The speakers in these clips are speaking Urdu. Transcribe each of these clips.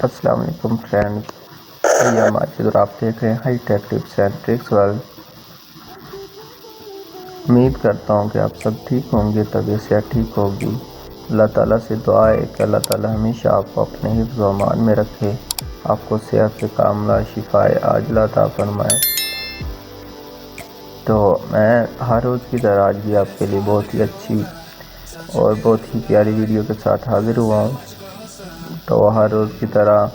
السلام علیکم فرینڈز، اور آپ دیکھ رہے ہیں high tech tips and tricks world. امید کرتا ہوں کہ آپ سب ٹھیک ہوں گے، طبیعت صحت ٹھیک ہوگی۔ اللہ تعالیٰ سے دعا ہے کہ اللہ تعالیٰ ہمیشہ آپ کو اپنے حفظ و امان میں رکھے، آپ کو صحت کاملہ شفائے عاجلہ عطا فرمائے۔ تو میں ہر روز کی طرح آج بھی آپ کے لیے بہت ہی اچھی اور بہت ہی پیاری ویڈیو کے ساتھ حاضر ہوا ہوں۔ تو ہر روز کی طرح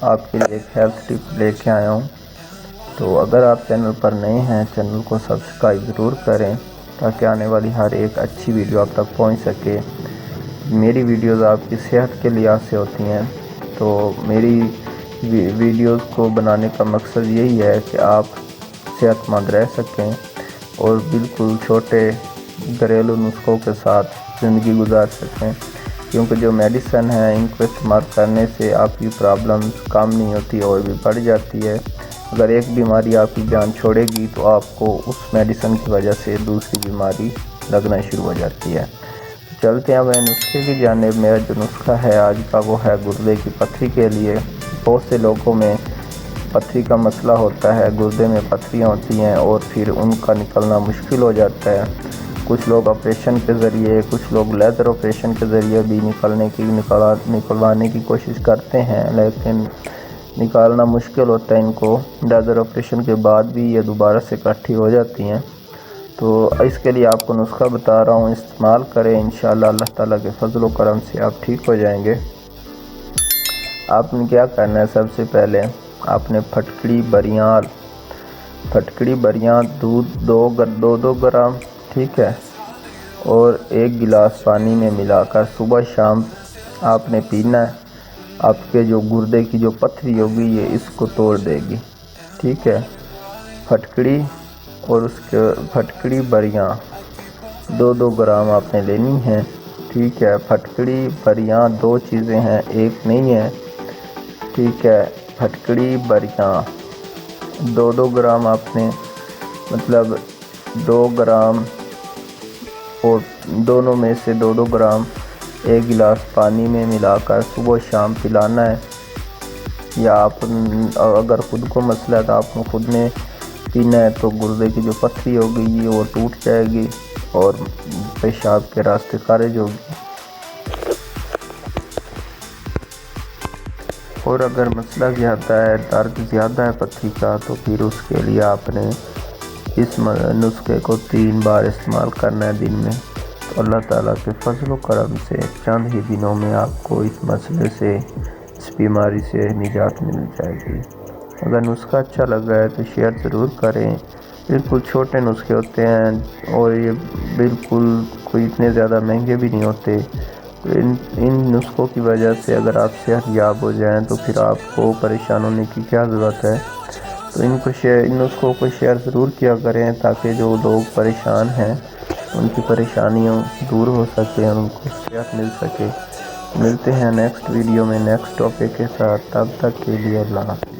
آپ کے لیے ایک ہیلتھ ٹپ لے کے آیا ہوں۔ تو اگر آپ چینل پر نئے ہیں، چینل کو سبسکرائب ضرور کریں تاکہ آنے والی ہر ایک اچھی ویڈیو آپ تک پہنچ سکے۔ میری ویڈیوز آپ کی صحت کے لحاظ سے ہوتی ہیں، تو میری ویڈیوز کو بنانے کا مقصد یہی ہے کہ آپ صحت مند رہ سکیں اور بالکل چھوٹے گھریلو نسخوں کے ساتھ زندگی گزار سکیں، کیونکہ جو میڈیسن ہے ان کو استعمال کرنے سے آپ کی پرابلم کم نہیں ہوتی اور بھی بڑھ جاتی ہے۔ اگر ایک بیماری آپ کی جان چھوڑے گی تو آپ کو اس میڈیسن کی وجہ سے دوسری بیماری لگنا شروع ہو جاتی ہے۔ چلتے ہیں میں نسخے کی جانب۔ میرا جو نسخہ ہے آج کا وہ ہے گردے کی پتھری کے لیے۔ بہت سے لوگوں میں پتھری کا مسئلہ ہوتا ہے، گردے میں پتھریاں ہوتی ہیں اور پھر ان کا نکلنا مشکل ہو جاتا ہے۔ کچھ لوگ آپریشن کے ذریعے، کچھ لوگ لیزر آپریشن کے ذریعے بھی نکلوانے کی کوشش کرتے ہیں، لیکن نکالنا مشکل ہوتا ہے ان کو۔ لیزر آپریشن کے بعد بھی یہ دوبارہ سے اکٹھی ہو جاتی ہیں۔ تو اس کے لیے آپ کو نسخہ بتا رہا ہوں، استعمال کریں، انشاءاللہ اللہ تعالیٰ کے فضل و کرم سے آپ ٹھیک ہو جائیں گے۔ آپ نے کیا کرنا ہے، سب سے پہلے آپ نے پھٹکڑی بریاں دودھ 2 گرام، ٹھیک ہے، اور 1 گلاس پانی میں ملا کر صبح شام آپ نے پینا ہے۔ آپ کے جو گردے کی جو پتھری ہوگی یہ اس کو توڑ دے گی، ٹھیک ہے۔ پھٹکڑی اور اس کے پھٹکڑی بریاں 2 گرام آپ نے لینی ہیں، ٹھیک ہے۔ پھٹکڑی بریاں 2 چیزیں ہیں، ایک نہیں ہے، ٹھیک ہے۔ پھٹکڑی بریاں 2 گرام آپ نے، مطلب 2 گرام اور دونوں میں سے 2 گرام 1 گلاس پانی میں ملا کر صبح شام پلانا ہے۔ یا آپ اگر خود کو مسئلہ ہے تو آپ کو خود نے پینا ہے، تو گردے کی جو پتھری ہوگی وہ ٹوٹ جائے گی اور پیشاب کے راستے خارج ہوگی۔ اور اگر مسئلہ زیادہ ہے، درد زیادہ ہے پتھری کا، تو پھر اس کے لیے آپ نے اس نسخے کو 3 بار استعمال کرنا ہے دن میں۔ تو اللہ تعالیٰ کے فضل و کرم سے چند ہی دنوں میں آپ کو اس مسئلے سے، اس بیماری سے نجات مل جائے گی۔ اگر نسخہ اچھا لگا ہے تو شیئر ضرور کریں۔ بالکل چھوٹے نسخے ہوتے ہیں اور یہ بالکل کوئی اتنے زیادہ مہنگے بھی نہیں ہوتے۔ تو ان نسخوں کی وجہ سے اگر آپ صحت یاب ہو جائیں تو پھر آپ کو پریشان ہونے کی کیا ضرورت ہے۔ تو ان نسخوں کو شیئر ضرور کیا کریں تاکہ جو لوگ پریشان ہیں ان کی پریشانیاں دور ہو سکیں اور ان کو صحت مل سکے۔ ملتے ہیں نیکسٹ ویڈیو میں نیکسٹ ٹاپک کے ساتھ، تب تک کے لیے اللہ حافظ۔